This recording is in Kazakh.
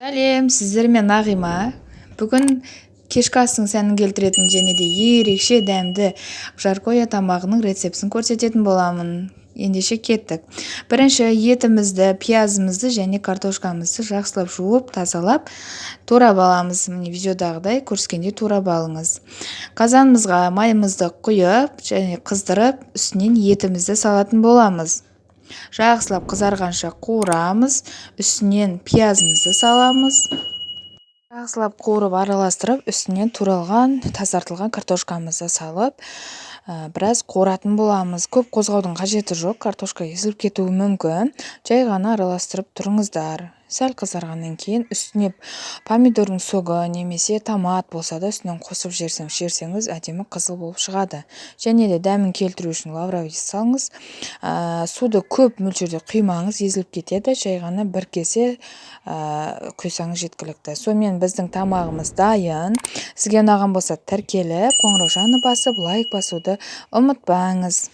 Сәлем, сіздермен Нағима. Бүгін кешкі астың сәнін келтіретін және де ерекше дәмді жаркоя тамағының рецептісін көрсететін боламын. Ендеше кеттік. Бірінші етімізді, пиязымызды және картошкамызды жақсылап жуып, тазалап, турап аламыз. Міне видеодағыдай көрсеткендей турап алыңыз. Қазанымызға майымызды құйып және қыздырып, үстінен етімізді салатын боламыз. Жақсылап қызарғанша қуырамыз, үстінен пиязымызды саламыз. Жақсылап қуырып араластырып, үстінен туралған, тазартылған картошкамызды салып, біраз қуыратын боламыз. Көп қозғаудың қажеті жоқ, картошка езіліп кетуі мүмкін. Жай ғана араластырып тұрыңыздар. Сәл қызарғаннан кейін үстіне помидордың соғы немесе томат болса да үстінен қосып жіберсеңіз әдемі қызыл болып шығады. Және де дәмін келтіру үшін лавровый салыңыз. Суды көп мөлшерде құймаңыз, езіліп кетеді. Жай ғана бір кесе құйсаңыз жеткілікті. Сонымен біздің тамағымыз дайын. Сізге ұнаған болса тіркеліп, қоңыраушаны басып, лайк басуды ұмытпаңыз.